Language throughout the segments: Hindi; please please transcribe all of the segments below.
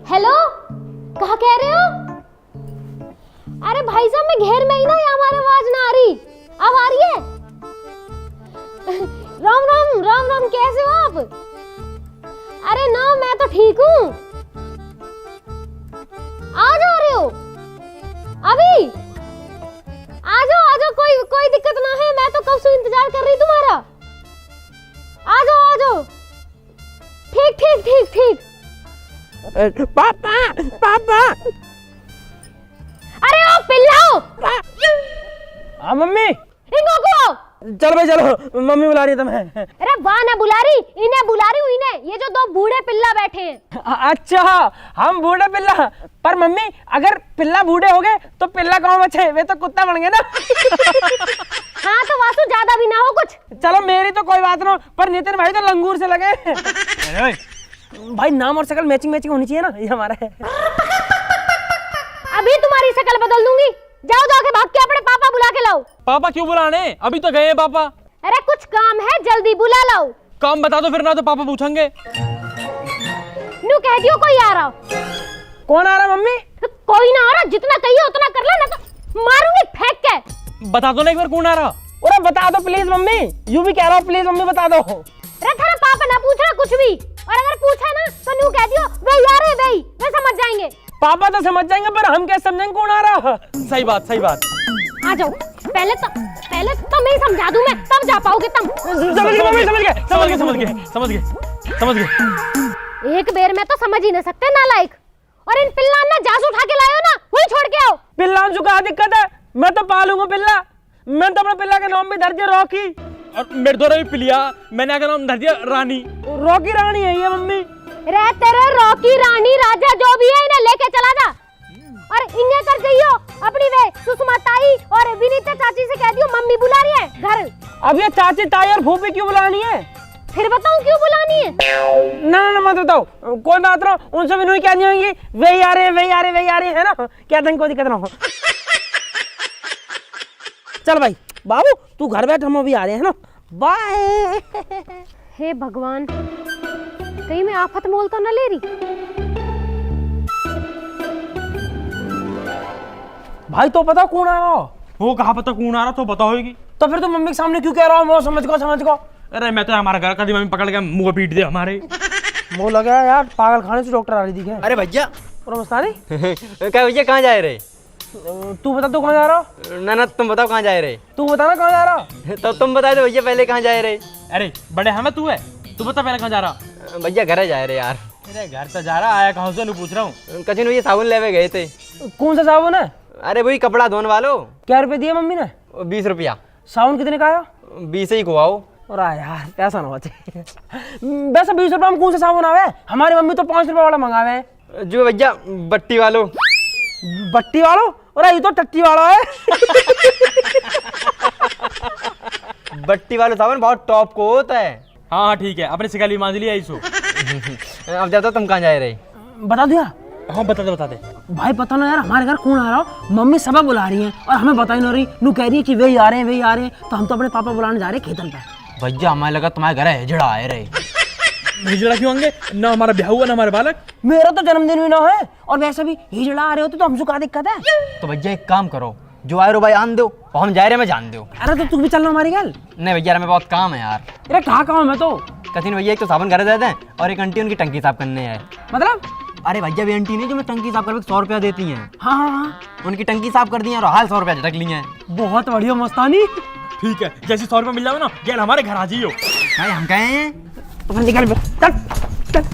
हेलो, कहाँ कह रहे हो? अरे भाई साहब मैं घेर में ही ना, ये हमारी आवाज ना आ रही। अब आ रही है? राम राम राम राम, कैसे हो आप? अरे ना, मैं तो ठीक हूँ। आ जा रहे हो अभी? आ जाओ, कोई दिक्कत ना है, मैं तो कब से इंतजार कर रही तुम्हारा। आ जाओ। ठीक। पापा अरे ओ पिल्लाओ। हाँ मम्मी, इनको को चलो भाई चलो, मम्मी बुला रही है तुम्हें। अरे वाह, ना बुला रही, इन्हें बुला रही हूँ, इन्हें, ये जो दो बूढ़े पिल्ला बैठे हैं। अच्छा, हम बूढ़े पिल्ला। पर मम्मी, अगर पिल्ला बूढ़े हो गए तो पिल्ला कहाँ बचे? वे तो कुत्ता बन गए ना। हाँ तो वासु, ज्यादा भी ना हो कुछ। चलो मेरी तो कोई बात ना, पर नितिन भाई तो लंगूर से लगे। भाई नाम और शक्ल मैचिंग होनी चाहिए ना, ये हमारा है। अभी तुम्हारी शक्ल बदल दूंगी। जाओ जाके भाग के अपने पापा बुला के लाओ। पापा क्यों बुलाने? अभी तो गए पापा। अरे कुछ काम है, जल्दी बुला लाओ। काम बता दो फिर, ना तो पापा पूछेंगे। नू कह दियो कोई आ रहा। कौन आ रहा मम्मी? कोई ना आ रहा, जितना कहिए उतना कर ले, ना तो मारूंगी फेंक के। बता दो ना एक बार कौन आ रहा। अरे बता दो प्लीज मम्मी, यूं भी कह रहा हूँ, प्लीज मम्मी बता दो। अरे थारा पापा ना पूछ रहा कुछ भी, और अगर पूछा ना तो नू कह दियो वे यार है भाई, वे समझ जाएंगे। पापा तो समझ जाएंगे, पर हम कैसे समझेंगे कौन आ रहा? सही बात। आ जाओ, पहले तो मैं ही समझा दूं, मैं तब जा पाओगे तुम। समझ गए। एक बेर में तो समझ ही नहीं सकते नालायक। और इन पिल्ला ना जास उठा के लायो ना, वही छोड़ के आओ। पिल्ला जो का दिक्कत है, मैं तो पालूंगा पिल्ला। मैं तो अपने पिल्ला के नाम भी धर दिया रॉकी। और मेरे द्वारा भी पिलिया, मैंने क्या नाम धर दिया? रानी। रॉकी रानी है ये मम्मी। रे तेरे रॉकी रानी राजा जो भी है, इन्हें लेके चला जा। और इन्हें कर जाइयो अपनी वे सुषमा ताई और विनीता चाची से कह दियो मम्मी बुला रही है घर। अब ये चाची ताई और फूफी क्यों बुलानी है? फिर बताऊं क्यों बुलानी है? ना मत बताओ, कोई बात ना, उनसे भी नहीं कहनी होगी। वे आ रहे है ना, क्या दिन कोई दिक्कत ना हो। चल भाई बाबू, तू घर बैठ, हम अभी आ रहे हैं ना, बाय। हे भगवान, कहीं मैं आफत मोल तो न ले रही। भाई तो पता कौन आ रहा? वो कहाँ पता कौन आ रहा, तो पता होगी। तो फिर तुम मम्मी के सामने क्यों कह रहा हो? समझ को। अरे मैं तो हमारा घर का दी, मम्मी पकड़ के मुंह पीट दे हमारे। मुंह लगा यार, पागल खाने से डॉक्टर आ रही थी क्या? अरे भैया, मस्तानी क्या भैया कहाँ जा रहे? तू बता, तू कहाँ जा रहा? ना तुम बताओ कहाँ जा रहे? तू बता ना कहाँ जा रहा? तो तुम बता दो भैया पहले कहाँ जा रहे? अरे बड़े हमें तू है, तू बता पहले कहाँ जा रहा? भैया घर जा रहे यार। अरे घर तो जा रहा, आया कहाँ से पूछ रहा हूँ। कचिन भैया साबुन लेवे गए थे। कौन सा साबुन है? अरे वही कपड़ा धोने वालो। क्या रुपए दिए मम्मी ने? 20 रुपया। साबुन कितने का आया? 20 ही को आओ। और यार पैसा ना होते। वैसे 20 रुपए में कौन सा साबुन आवे? हमारी मम्मी तो 5 रुपए वाला मंगावे हैं। जो भैया बट्टी वालो। बट्टी वालों? और ये तो टट्टी वाला है। बट्टी वाला साबुन बहुत टॉप को होता है। हाँ ठीक है, अपने शिकाली मान लिया इसो। अब जाता तुम कहाँ जा रहे? बता दिया? हाँ बता दे। भाई पता ना यार, हमारे घर कौन आ रहा हो? मम्मी सब बुला रही हैं और हमें बता ही नहीं रही। नू कह रही है कि वे आ रहे हैं, तो हम तो अपने पापा बुलाने जा रहे हैं खेतन पे। भैया हमें लगा तुम्हारे घर हिजड़ा आए रहे। हिजड़ा क्यों आएंगे? ना हमारा ब्याह हुआ ना हमारे बालक। मेरा तो जन्मदिन भी ना है, और वैसे भी हिजड़ा आ रहे होते तो हमसे क्या दिक्कत है? तो भैया एक काम करो, जो आए रो भाई आन दो, और हम जा रहे मैं जान दो। अरे तो तू भी चलना हमारी घर। नहीं भैया हमें बहुत काम है यार। अरे कहाँ काम है? तो कथिन भैया एक तो साबुन घर दे दें, और एक आंटी उनकी टंकी साफ करने है। मतलब? अरे भैया भी आंटी नहीं जो मैं टंकी साफ करके 100 रुपया देती हैं। हाँ, उनकी टंकी साफ कर दी है और हाल 100 रुपया झटक ली है। बहुत बढ़िया मस्तानी। ठीक है, जैसे 100 रुपया मिल जाओ ना, गेल हमारे घर आ जाइयो। भाई हम कहे हैं तो फिर निकल चल।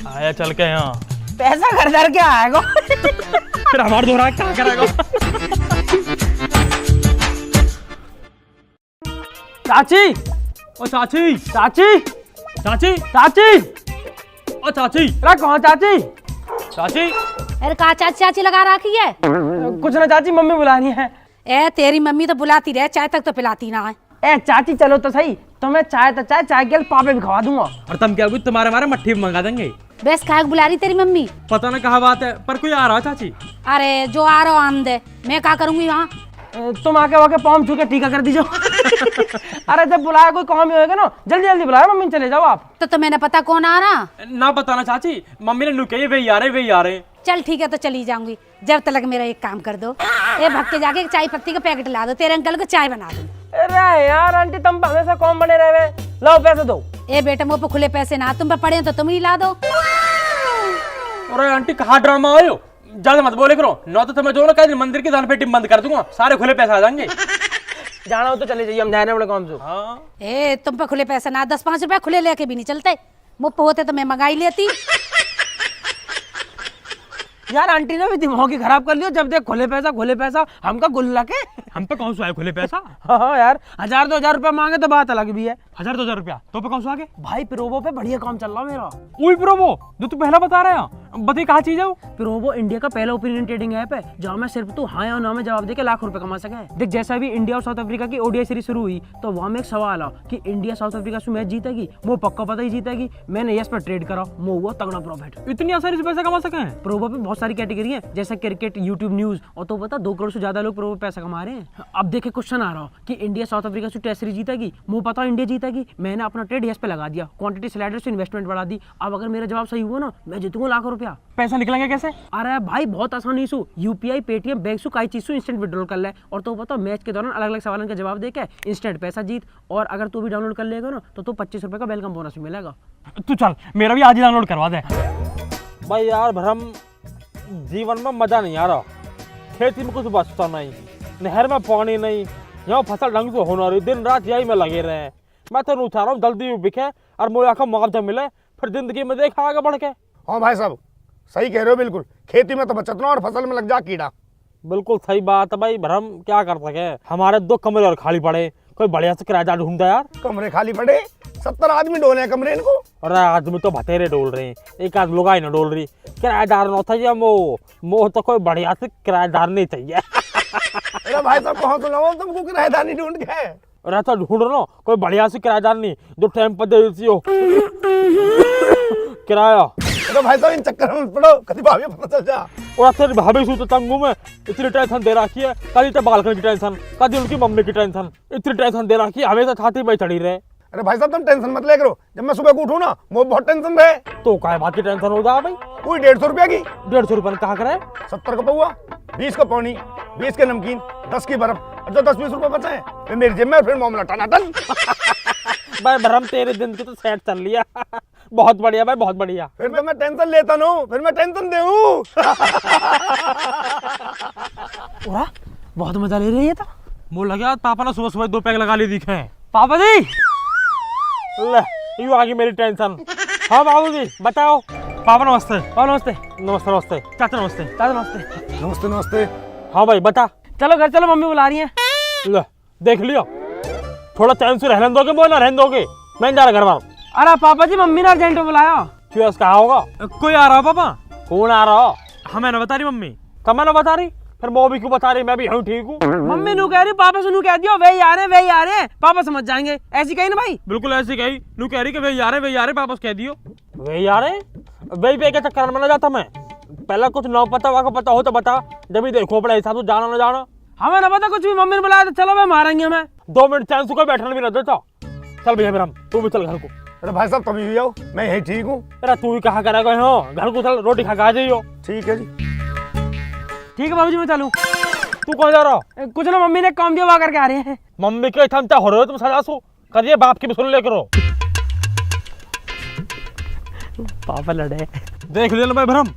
आया चल के यहाँ, पैसा घर के आएगा। फिर हमारे दोहरा क्या करेगा? चाची, ओ चाची, चाची, चाची, चाची, ओ चाची, अरे कहाँ चाची? चाची, अरे कहा चाची लगा रखी है? कुछ ना चाची, मम्मी बुलानी है। ए तेरी मम्मी तो बुलाती रहे, चाय तक तो पिलाती ना है। ए चाची चलो तो सही, तो मैं चाय के पापे भी खवा दूंगा। और तुम क्या कुछ तुम्हारे हमारे मट्ठी में मंगा देंगे। बेस खाक बुला रही तेरी मम्मी? पता ना कहाँ बात है, पर कोई आ रहा चाची। अरे जो आ रहा आम दे, मैं क्या करूंगी वहाँ? तुम आके पाँव छू के टीका कर दीजिए। अरे जब बुलाया कोई काम ही होएगा ना, जल्दी जल्दी बुलाया मम्मी, चले जाओ आप। तो तुम्हें न पता कौन आ रहा? ना बताना चाची, मम्मी ने कही वे आ रहे। चल ठीक है तो चली जाऊंगी, जब तक मेरा एक काम कर दो, ये भग के जाके चाय पत्ती का पैकेट ला दो, तेरे अंकल को चाय बना दूं। अरे यार आंटी, तुम हमेशा कौन बने रहे, लाओ पैसे दो। ए बेटा, मुँह पे खुले पैसे ना, तुम पर पड़े तो तुम ही ला दो। अरे आंटी कहाँ ड्रामा आयो, ज्यादा मत बोले करो, न तो तुम्हें जो ना कहीं मंदिर की दान पेटी बंद कर दूंगा, सारे खुले पैसे आ जाएंगे। जाना हो तो चले जाइए, हम जा रहे हैं बड़े काम से। हाँ। ए तुम पे खुले पैसे ना, 10-5 रुपया खुले लेके भी नहीं चलते, मुँह पे होते तो मैं मंगाई लेती। यार आंटी ने भी दिमाग ही खराब कर लिया, जब देख खुले पैसा, हमका गुल्ला के। हम पे कौन सा है खुले पैसा? हाँ यार, 1000-2000 रुपया मांगे तो बात अलग भी है। 1000-2000 रुपया तो पे कौन सा आगे? भाई प्रोवो पे बढ़िया काम चल रहा मेरा। वही प्रोमो जो तू पहला बता रहा है, बताइए कहाँ चीज है वो? प्रोवो इंडिया का पहला ओपिनियन ट्रेडिंग ऐप है, जहाँ में सिर्फ तू हाँ या ना में जवाब देके लाख रुपए कमा सके। देख जैसा भी इंडिया और साउथ अफ्रीका की ओडीआई सीरीज शुरू हुई, तो वहाँ में एक सवाल आ कि इंडिया साउथ अफ्रीका से मैच जीतेगी, वो पक्का पता ही जीतेगी। मैंने यस पर ट्रेड करा, वो हुआ तगड़ा प्रॉफिट। इतनी आसानी से पैसा कमा सके हैं? प्रोवो पे बहुत सारी कैटेगरी है, जैसे क्रिकेट, यूट्यूब, न्यूज, और तो पता 2 करोड़ से ज्यादा लोग प्रोवो पे पैसा कमा रहे हैं। अब देखे क्वेश्चन आ रहा हो कि इंडिया साउथ अफ्रीका से टेस्ट सीरीज जीतेगी, मुझे पता इंडिया जीतेगी, मैंने अपना ट्रेड यस पे लगा दिया, क्वांटिटी स्लाइडर से इन्वेस्टमेंट बढ़ा दी। अब अगर मेरा जवाब सही हुआ ना, मैं जीतूंगा लाखों रुपया। पैसा निकलेंगे कैसे? अरे भाई बहुत आसानी से यूपीआई, पेटीएम, बैंक से कई चीज से इंस्टेंट विड्रॉल कर ले, और तो पता मैच के दौरान अलग अलग सवालों का जवाब देके इंस्टेंट पैसा जीत। और अगर तू भी डाउनलोड कर लेगा ना, तो 25 रुपए का वेलकम बोनस भी मिलेगा। तू चल मेरा भी आज ही डाउनलोड करवा दे। भाई यार भ्रम, जीवन में मजा नहीं आ रहा, खेती में कुछ बचता नहीं, नहर में पानी नहीं, यहाँ फसल ढंग से होना रही, दिन रात यही में लगे रहे हैं। मैं तो चाह रहा हूँ जल्दी बिके और मुझे आखिर मुआवजा मिले, फिर जिंदगी में देखा आगे बढ़ के। हाँ भाई साहब, सही कह रहे हो बिल्कुल, खेती में तो बचत ना और फसल में लग जा कीड़ा। बिल्कुल सही बात है भाई भ्रम, क्या कर सके, हमारे 2 कमरे और खाली पड़े, कोई बढ़िया से किराएदार ढूंढा यार। कमरे खाली पड़े, 70 आदमी डोले हैं कमरे इनको। अरे आदमी तो बतेरे डोल रहे हैं, एक आध लोग आई ना डोल रही, किराएदार न था ये मो तो कोई बढ़िया से किराएदार नहीं चाहिए। अरे भाई साहब कहाँ सुनाओ तुमको, किराएदार नहीं ढूंढ के। अरे तो ढूंढ रहा कोई बढ़िया से किराएदार नहीं जो टाइम पर दे देती हो किराया। अरे भाई साहब इन चक्कर में पड़ो, कभी भाभी पता चल जा। और फिर भाभी सू तो तंगू में इतनी टेंशन दे रखी है, कभी तो बालकनी की टेंशन, कभी उनकी मम्मी की टेंशन, इतनी टेंशन दे रखी है, हमेशा छाती में चढ़ी रहे। अरे भाई साहब तुम टेंशन मत ले करो, जब मैं सुबह को उठूँ ना, वो बहुत टेंशन रहे। तो काय बात की टेंशन हो जा भाई? कोई 150 रुपया की, 150 रुपये कहा करे? 70 का पौआ, 20 का पौनी, 20 के नमकीन, 10 की बर्फ, और जो 10-20 रुपए बचे हैं फिर मेरी जेब में, फिर मामला टनाटन। भाई भ्रम तेरे दिन की तो सेट चल लिया। बहुत बढ़िया भाई, बहुत बढ़िया। फिर तो मैं टेंशन लेता ना, फिर मैं टेंशन देऊं। बहुत मजा ले रही है तो। मुझे लगा पापा ने सुबह सुबह 2 पैक लगा लिए दिखे हैं। पापा जी ले यू आ गई मेरी टेंशन। हाँ बाबू जी बताओ। पापा नमस्ते। नमस्ते। नमस्ते नमस्ते चाचा नमस्ते। चाचा नमस्ते। नमस्ते नमस्ते। हाँ भाई बता। चलो घर चलो, मम्मी बुला रही है। ले देख लियो, थोड़ा चैन से रहने दोगे, वो ना रहने दोगे, मैं जा रहा घर बार। अरे पापा जी मम्मी ने अर्जेंट बुलाया। क्यों कहा होगा? कोई आ रहा पापा? कौन आ रहा? हमें ना बता रही मम्मी। कब ना बता रही? फिर वो भी क्यों बता रही? मैं भी हूँ ठीक हूँ। मम्मी नू कह रही, पापा से नू कह दियो वे आ रहे हैं, पापा समझ जाएंगे। ऐसी कही ना भाई? बिल्कुल ऐसी कही। नू कह रही कि वे आ रहे पापा से कह दियो। वे आ रहे वे पे के चक्कर में ना जाता मैं। पहले कुछ ना पता वाका पता हो तो बता, जब भी देखो अपने हिसाब से जाना ना जाना। हमें ना पता कुछ भी, मम्मी ने बुलाया तो चलो मैं मारेंगे हमें। 2 मिनट चैन से कोई बैठने भी ना देता। चल भैया मेरा, तू भी चल घर को। अरे भाई साहब तभी भी आओ, मैं यही ठीक हूँ। अरे तू ही कहा करेगा घर को, चल रोटी खा के आ जाइयो। ठीक है जी। ठीक है बाबूजी मैं चलूं। तू कहाँ जा रहा? कुछ ना, मम्मी ने काम दिया वहाँ करके आ रहे हैं। मम्मी के थमता हो रहे हो तुम सजा सो करिए, बाप की भी सुन ले करो। पापा लड़े। देख लिया ना भाई भ्रम,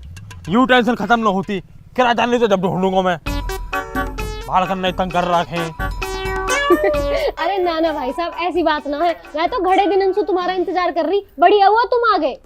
यूं टेंशन खत्म ना होती, किराया जान नहीं तो जब ढूंढूंगा मैं। बाल करना तंग कर रखे। अरे ना ना भाई साहब ऐसी बात ना है, मैं तो घड़े दिन से तुम्हारा इंतजार कर रही, बढ़िया हुआ तुम आ गए।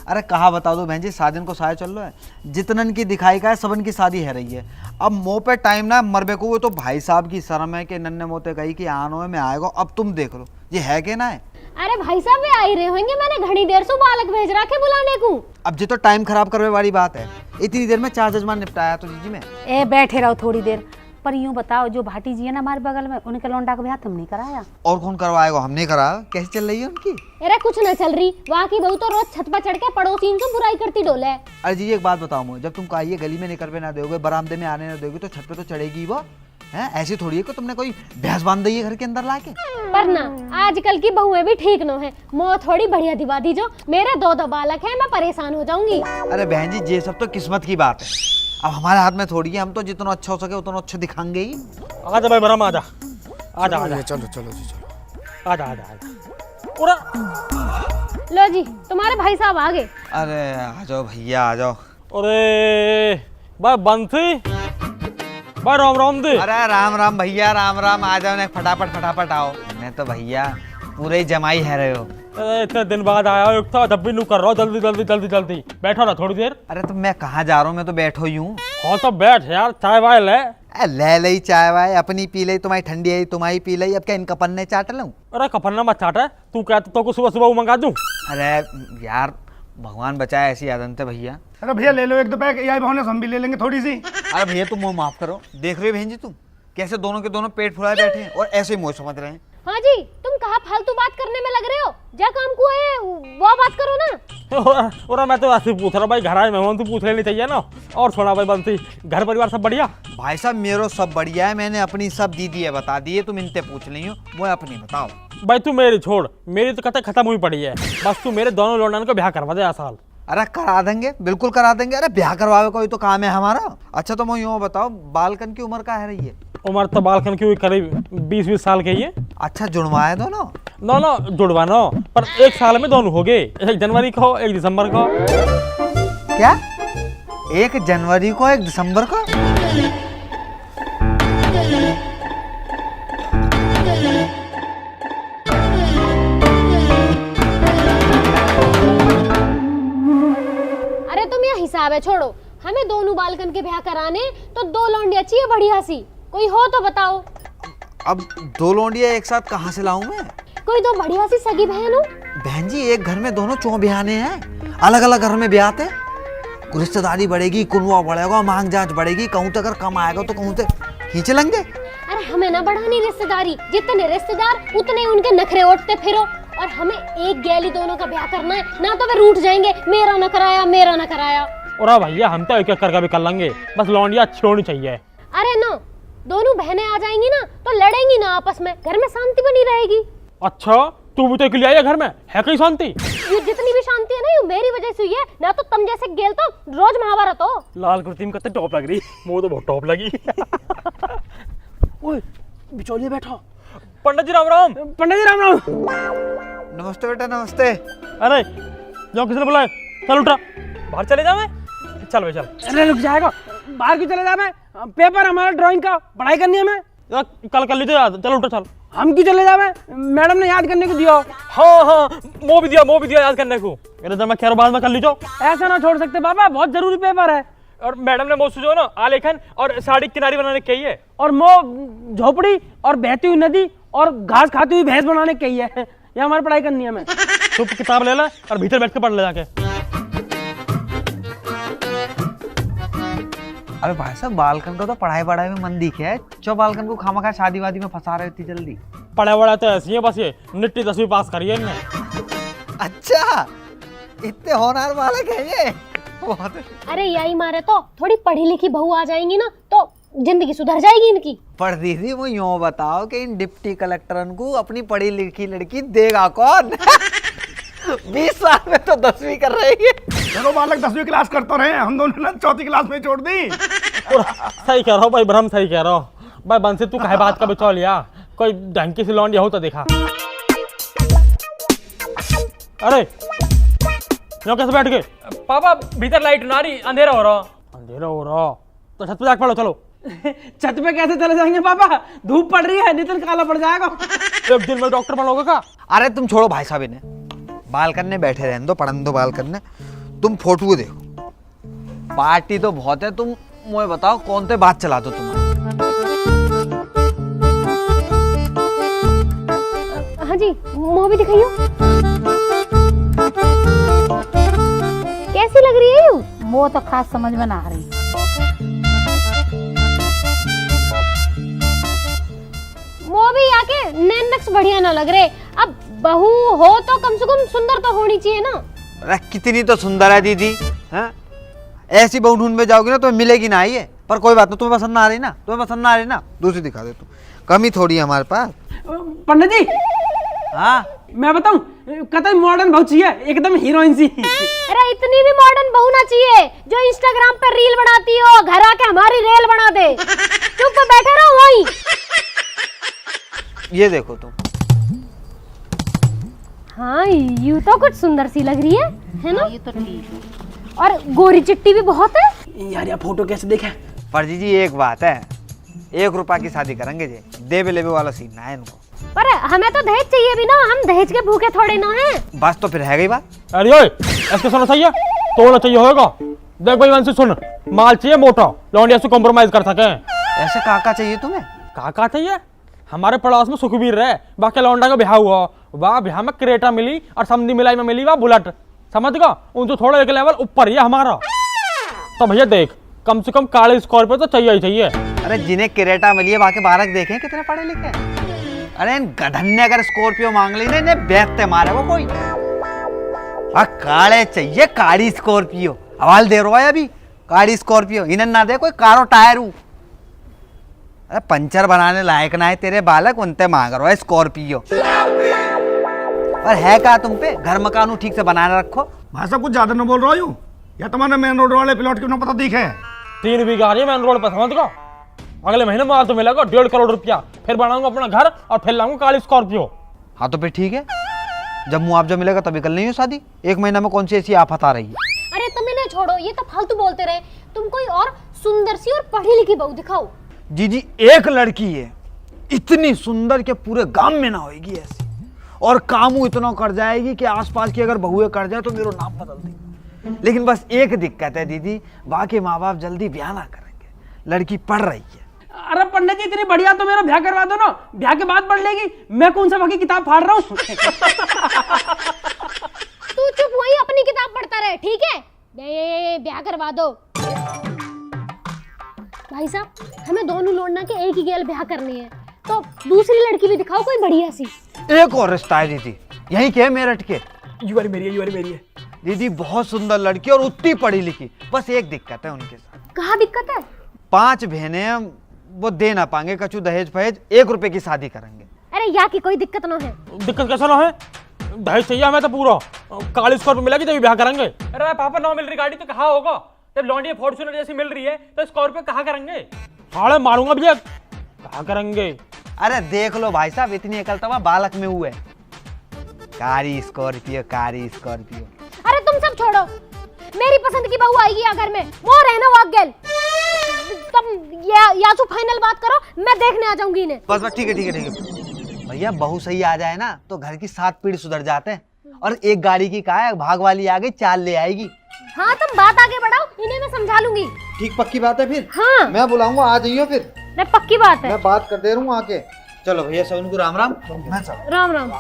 अरे कहा बता दो बहन जी, शादी को शादी चल रहा है, जितनन की दिखाई का है सबन की शादी है रही है। अब मुँह पे टाइम ना मरबे को, वो तो भाई साहब की शर्म है कि नन्ने मोते कही कि आनो में आएगा। अब तुम देख लो ये है कि ना है। अरे भाई साहब वे आ ही रहे होंगे, मैंने घड़ी देर से बालक भेज रखे बुलाने को। अब जी तो टाइम खराब करने वाली बात है, इतनी देर में 4 जजमान निपटाया तो जी में। ए बैठे रहो थोड़ी देर। पर यूं बताओ, जो भाटी जी है ना हमारे बगल में, उनके लौंडा का ब्याह तुम नहीं कराया? और कौन करवाएगा, हमने करा। कैसे चल रही है उनकी? अरे कुछ न चल रही, वहाँ की बहू तो रोज छत पर चढ़ के पड़ोसी से बुराई करती डोले। अरे जी एक बात बताओ मुझे, जब तुम कहिए गली में निकल पे ना दोगे, बरामदे में आने ना दोगे, तो छत पे तो चढ़ेगी वो। है ऐसी थोड़ी है कि तुमने कोई भैंस बांध दी है घर के अंदर लाके। पर ना आजकल की बहुएं भी ठीक न है, मौत थोड़ी बढ़िया दिवा दी जो। मेरे दो बालक हैं, मैं परेशान हो जाऊंगी। अरे बहन जी ये सब तो किस्मत की बात है, अब हमारे हाथ में थोड़ी है, हम तो जितना अच्छा हो सके उतना अच्छा दिखाएंगे ही। आजा भाई भरम, आजा आजा आजा चलो चलो जी चलो। आजा आजा आजा। उरा लो जी तुम्हारे भाई साहब आ गए। अरे आ जाओ भैया आ जाओ। अरे भाई बंसी, भाई राम राम दे। अरे राम राम भैया, राम राम, आ जाओ ना, फटाफट फटाफट आओ। मैं तो भैया पूरे ही जमाई है रहे हो। अरे इतने दिन बाद आया हो, एक तो जब भी नू कर रहा हो, जल्दी जल्दी जल्दी जल्दी बैठो ना थोड़ी देर। अरे तो मैं कहाँ जा रहा हूँ, मैं तो बैठो ही हूँ। हाँ तो बैठ यार, चाय वाय ले। ले लई चाय वाय, अपनी पी लई, तुम्हारी ठंडी आई तुम्हारी पी लई, अब क्या इनका पन्ने चाट लूं? अरे कफन्ना मत चाट है, तू कहता तो को सुबह सुबह मंगा दूं। अरे यार भगवान बचाए ऐसी आदत है भैया। अरे भैया ले लो एक दो पैक, यही बहाने से हम भी ले लेंगे थोड़ी सी। अरे भैया तुम मुँह माफ करो, देख रहे हो बहन जी तुम कैसे दोनों के दोनों पेट फुलाए बैठे हैं और ऐसे ही मुँह समझ रहे हैं। हाँ जी तुम कहाँ फालतू बात करने में लग रहे हो, जा काम को आए वो बात करो ना। और मैं तो ऐसे पूछ रहा भाई, घर आए मेहमान तो पूछ लेनी चाहिए ना। और छोड़ा भाई बंसी, घर परिवार सब बढ़िया? भाई साहब मेरो सब बढ़िया है, मैंने अपनी सब दीदी है बता दी है, तुम इनसे पूछ ली हो, वो अपनी बताओ। भाई तू मेरी छोड़, मेरी तो कथा खत्म हुई पड़ी है, बस तू मेरे दोनों लौंडन को ब्याह करवा दे आ साल। अरे करा देंगे, बिल्कुल करा देंगे। अरे ब्याह करवावे कोई तो काम है हमारा। अच्छा तो मैं यूँ बताओ बालकन की उम्र क्या है रही है? उम्र तो बालकन की हुई करीब 20-20 साल की है। अच्छा जुड़वाए दोनों? नो नो जुड़वानो, पर एक साल में दोनों हो गए, 1 जनवरी को 1 दिसंबर को। क्या 1 जनवरी को 1 दिसंबर को? अरे तुम यह हिसाब है छोड़ो, हमें दोनों बालकन के ब्याह कराने तो 2 लौंडिया चाहिए बढ़िया सी, कोई हो तो बताओ। अब 2 लौंडिया एक साथ कहाँ से लाऊं मैं? कोई 2 बढ़िया सी सगी बहन हो। बहन जी एक घर में दोनों चौ ब्याहने हैं, अलग अलग घर में ब्याहते हैं, रिश्तेदारी बढ़ेगी, कुनवा बढ़ेगा, मांग जांच बढ़ेगी, कहूँ तो अगर कम आएगा तो कहूँ तो खींच लेंगे। अरे हमें ना बढ़ानी रिश्तेदारी, जितने रिश्तेदार उतने उनके नखरे ओटते फिरो, और हमें एक गैली दोनों का ब्याह करना है, ना तो वे रूठ जाएंगे मेरा न कराया मेरा न कराया। और भैया हम तो एक एक करके भी कर लेंगे, बस लौंडिया अच्छी होनी चाहिए। अरे नो, दोनों बहनें आ जाएंगी ना तो लड़ेंगी ना आपस में, घर में शांति बनी रहेगी। अच्छा तू भी तो अकेली आई है घर में, है कहीं शांति? ये जितनी भी शांति है ना ये मेरी वजह से हुई है, ना तो तुम जैसे गेल तो रोज महाभारत हो। लाल कुर्ती में कितनी टॉप लग रही, मुझे तो बहुत टॉप लगी। ओए बिचौलिए बैठो। पंडित जी राम राम। पंडित जी राम राम। नमस्ते बेटा नमस्ते। अरे जो किसने बुलाया, चल उठा, बाहर चले जा। मैं चल भाई चल। अरे रुक जाएगा, बाहर क्यों चले जा? मैं पेपर हमारा ड्राइंग का पढ़ाई करनी है मैं। यार कल कर लीजिए याद, चल उठो चल। हम क्यों चले जावे? मैडम ने याद करने को दिया। हाँ हाँ वो भी दिया याद करने को। मेरे जब मैं खैर बाद में कर लीजिए। ऐसा ना छोड़ सकते पापा, बहुत जरूरी पेपर है। और मैडम ने वो सुझाव ना आलेखन और साड़ी किनारी बनाने की है, और मो झोपड़ी और बहती हुई नदी और घास खाती हुई भैंस बनाने की है। ये हमारी पढ़ाई करनी है। मैं तू किताब ले ला और भीतर बैठ के पढ़ ले जाके। अरे भाई साहब बालकन को तो पढ़ाई में मन दिखे है, चो बालकन को खामखा शादी वादी में फंसा रहे इतनी जल्दी। पढ़ा वड़ा तो ऐसी है, बस ये निट्टी 10वीं पास करी है इनने। अच्छा इतने होनहार बालक है ये। बहुत अरे यही मारे तो थोड़ी पढ़ी लिखी बहू आ जाएंगी ना तो जिंदगी सुधर जाएगी इनकी। पर दीदी वो यूँ बताओ कि इन डिप्टी कलेक्टरन को अपनी पढ़ी लिखी लड़की देगा कौन? 20 साल में तो 10वीं कर रही है। दोनों बालक 10वीं क्लास करते रहे, हम दोनों ने 4थी क्लास में छोड़ दी। सही कह रहा हूँ भाई ब्रह्म, सही कह रहा हूँ भाई। बंसी तू कहे बात का बिचौल लिया, कोई ढंग की सी लौंडिया हो तो देखा। अरे यहाँ कैसे बैठ गए? पापा भीतर लाइट ना रही, अंधेरा हो रहा तो छत पे जाके पढ़ो चलो। छत पे कैसे चले जाएंगे पापा, धूप पड़ रही है, नितिन काला पड़ जाएगा। एक दिन में डॉक्टर बनोगे का? अरे तुम छोड़ो भाई साहब इन्हें, बालकन ने बैठे रहने दो, पढ़न दो बालकन ने। तुम फोटो देखो, पार्टी तो बहुत है, तुम मुझे बताओ कौन से बात चला दो तुम्हारे। हाँ जी मुँह भी दिखाइयो, कैसी लग रही है यूं? वो तो खास समझ में ना आ रही। वो भी आके नैन नक्श बढ़िया ना लग रहे। अब बहू हो तो कम से कम सुंदर तो होनी चाहिए ना। अरे कितनी तो सुंदर है दीदी, हाँ? ऐसी बहू ढूंढ में जाओगी ना तो मिलेगी ना ये। पर कोई बात नहीं, तुम्हें पसंद ना आ रही ना, तुम्हें पसंद ना आ रही ना, दूसरी दिखा दे तू, कमी थोड़ी है हमारे पास। पंडित जी हाँ मैं बताऊं, कतई मॉडर्न बहुत चाहिए, एकदम हीरोइन सी। अरे इतनी भी मॉडर्न बहू ना चाहिए जो इंस्टाग्राम पे रील बनाती हो, घर आके हमारी रेल बना दे। चुप बैठे रहो वहीं। ये देखो तुम। हाँ यू तो कुछ सुंदर सी लग रही है ना? ये तो ठीक है। और गोरी चिट्टी भी बहुत है। यार यार फोटो कैसे देखे? पर जी एक बात है, 1 रुपया की शादी करेंगे जी, देवे लेवे वाला सीन ना है इनको। पर हमें तो दहेज चाहिए भी ना, हम दहेज के भूखे थोड़े ना हैं। बस तो फिर है गई बात। अरे ओए ऐसे सुनना चाहिए, तोड़ना चाहिए होगा। देख भाई वंशी सुन, माल चाहिए मोटा, लौंडिया से कॉम्प्रोमाइज कर सके। ऐसे काका चाहिए तुम्हें? काका चाहिए? हमारे पड़ोस में सुखबीर रहे, बाकी लौंडा का ब्याह हुआ, वाह ब्याह में क्रेटा मिली और समधी मिलाई में मिली वाह बुलेट, समझ गया? उन तो थोड़ा एक लेवल ऊपर ही है हमारा। तो भैया देख, कम से कम काले स्कॉर्पियो तो चाहिए ही चाहिए। अरे जिन्हें क्रेटा मिली है बाकी बारक देखे कितने पढ़े लिखे हैं। अरे इन गधन ने अगर स्कॉर्पियो मांग ली ना, इन्हें बेचते मारे वो कोई। काले चाहिए, काली स्कॉर्पियो। हवाल दे रहा है अभी, काली स्कॉर्पियो। इन्हें ना दे कोई कारो टायर। अरे पंचर बनाने लायक ना है तेरे बालक, उनते मांग रहा है स्कॉर्पियो। और है क्या तुम पे? घर मकान ठीक से बनाने रखो। भाई साहब कुछ ज्यादा न बोल रहा हूँ, या तुम्हारे मेन रोड वाले प्लॉट क्यों ना पता दिखे है? 3 बीघा है मेन रोड पर, समझ गया? अगले महीने माल तो मिलेगा 1.5 करोड़ रुपया, फिर बनाऊंगा अपना घर और फिर लाऊंगा काली स्कॉर्पियो। हाँ तो फिर ठीक है, जब मुआवजा मिलेगा तभी कर लेंगे शादी। 1 महीना में कौन सी ऐसी आफत आ रही है? अरे तुम इन्हें छोड़ो, ये तो फालतू बोलते रहे। तुम कोई और सुंदर सी और पढ़ी लिखी बहू दिखाओ। जी एक लड़की है इतनी सुंदर के पूरे गांव में ना होगी ऐसी, और कामू इतना कर जाएगी कि आसपास की अगर बहुएं कर जाए तो मेरा नाम बदल देगी। लेकिन बस एक दिक्कत है दीदी, बाकी माँ बाप जल्दी ब्याह ना करेंगे, लड़की पढ़ रही है। अरे पंडित जी इतनी बढ़िया तो मेरा ब्याह करवा दो ना, ब्याह के बाद पढ़ लेगी। मैं कौन सा बाकी किताब फाड़ रहा हूँ? तू चुप वही अपनी किताब पढ़ता रहे, ठीक है? ब्याह करवा दो। भाई साहब हमें दोनों लौंडा के एक ही गेल ब्याह करनी है, तो दूसरी लड़की भी दिखाओ कोई बढ़िया सी। एक और रिश्ता है दीदी, यही के है मेरठ के। यू वाली मेरी है, यू वाली मेरी है। दीदी बहुत सुंदर लड़की और उतनी पढ़ी लिखी, बस एक दिक्कत है उनके साथ। कहाँ दिक्कत है? 5 बहनें हैं, वो दे ना पाएंगे कछु दहेज फहेज, 1 रुपए की शादी करेंगे। अरे यहाँ की कोई दिक्कत ना है। दिक्कत कैसा ना है? दहेज चाहिए हमें तो पूरा, काली स्कॉर्पियो मिलेगी तभी ब्याह करेंगे। अरे पापा 9 मिल रही गाड़ी तो कहाँ होगा? जब लौंडिया फॉर्च्यूनर जैसी मिल रही है तो स्कॉर्पियो कहाँ करेंगे? हाड़े मारूंगा भैया, कहाँ करेंगे? अरे देख लो भाई साहब, इतनी अकल तो बालक में हुए। कारी स्कॉर्पियो, कारी स्कॉर्पियो। अरे तुम सब छोड़ो, मेरी पसंद की बहू आएगी यहाँ घर में, वो रहना वाक गेल। तुम या तो फाइनल बात करो, मैं देखने आ जाऊंगी इन्हें। बस ठीक है ठीक है ठीक है भैया, बहू सही आ जाए ना तो घर की 7 पीढ़ी सुधर जाते हैं। और एक गाड़ी की कहा है, भाग वाली आ गई, 4 ले आएगी। हाँ तुम बात आगे बढ़ाओ, इन्हें मैं समझा लूंगी। ठीक पक्की बात है फिर? हाँ मैं बुलाऊंगा, आ जाइयो फिर। मैं पक्की बात है। मैं बात कर दे रहा हूँ आके। चलो भैया सब को राम राम। राम राम।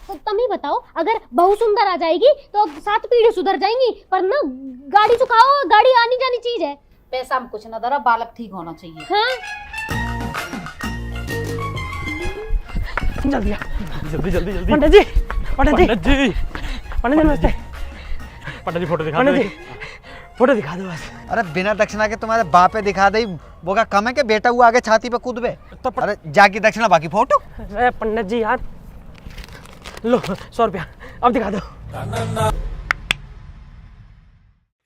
तो तुम ही बताओ, अगर बहू सुंदर आ जाएगी तो 7 पीढ़ी सुधर जाएंगी, पर ना गाड़ी चुकाओ, गाड़ी आनी जानी चीज है। पैसा में कुछ ना दरा, बालक ठीक होना चाहिए। हाँ जल्दी जल्दी जल्दी जल्दी। पंडित जी, पंडित जी, पंडित जी, पंडित जी नमस्ते। पंडित जी फोटो दिखा पंडित दो। जी फोटो दिखा दो बस। अरे बिना दक्षिणा के तुम्हारे बापे दिखा दे, वो क्या कम है कि बेटा हुआ आगे छाती पे कूद बे? अरे जाकी दक्षिणा बाकी फोटो। अरे पंडित जी यार, लो 100 रुपया, अब दिखा दो।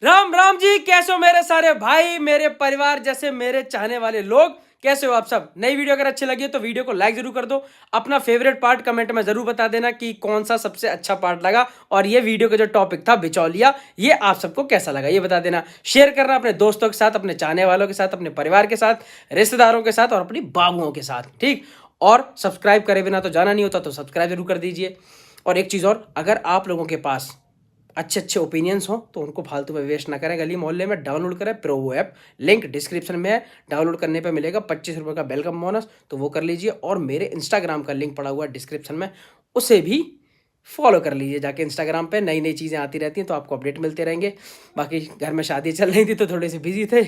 राम राम जी, कैसे हो मेरे सारे भाई, मेरे परिवार जैसे मेरे चाहने वाले लोग, कैसे हो आप सब? नई वीडियो अगर अच्छी लगी है तो वीडियो को लाइक जरूर कर दो। अपना फेवरेट पार्ट कमेंट में जरूर बता देना कि कौन सा सबसे अच्छा पार्ट लगा, और ये वीडियो का जो टॉपिक था बिचौलिया, ये आप सबको कैसा लगा ये बता देना। शेयर करना अपने दोस्तों के साथ, अपने चाहने वालों के साथ, अपने परिवार के साथ, रिश्तेदारों के साथ और अपनी बाबुओं के साथ, ठीक? और सब्सक्राइब करे बिना तो जाना नहीं होता, तो सब्सक्राइब जरूर कर दीजिए। और एक चीज़ और, अगर आप लोगों के पास अच्छे अच्छे ओपिनियंस हो तो उनको फालतू में वेस्ट ना करें, गली मोहल्ले में डाउनलोड करें प्रोवो ऐप, लिंक डिस्क्रिप्शन में है। डाउनलोड करने पे मिलेगा 25 रुपये का वेलकम बोनस, तो वो कर लीजिए। और मेरे इंस्टाग्राम का लिंक पड़ा हुआ है डिस्क्रिप्शन में, उसे भी फॉलो कर लीजिए जाके। इंस्टाग्राम पे नई नई चीज़ें आती रहती हैं तो आपको अपडेट मिलते रहेंगे। बाकी घर में शादी चल रही थी तो थोड़े से बिजी थे,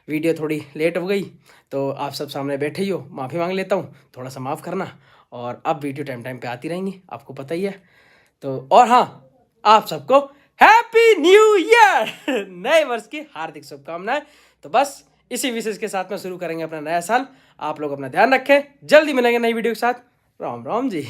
वीडियो थोड़ी लेट हो गई, तो आप सब सामने बैठे ही हो, माफ़ी मांग लेता हूँ, थोड़ा सा माफ़ करना। और अब वीडियो टाइम टाइम पे आती रहेंगी, आपको पता ही है। तो और हाँ, आप सबको हैप्पी न्यू ईयर। नए वर्ष की हार्दिक शुभकामनाएं। तो बस इसी विशेष के साथ में शुरू करेंगे अपना नया साल। आप लोग अपना ध्यान रखें, जल्दी मिलेंगे नई वीडियो के साथ। राम राम जी।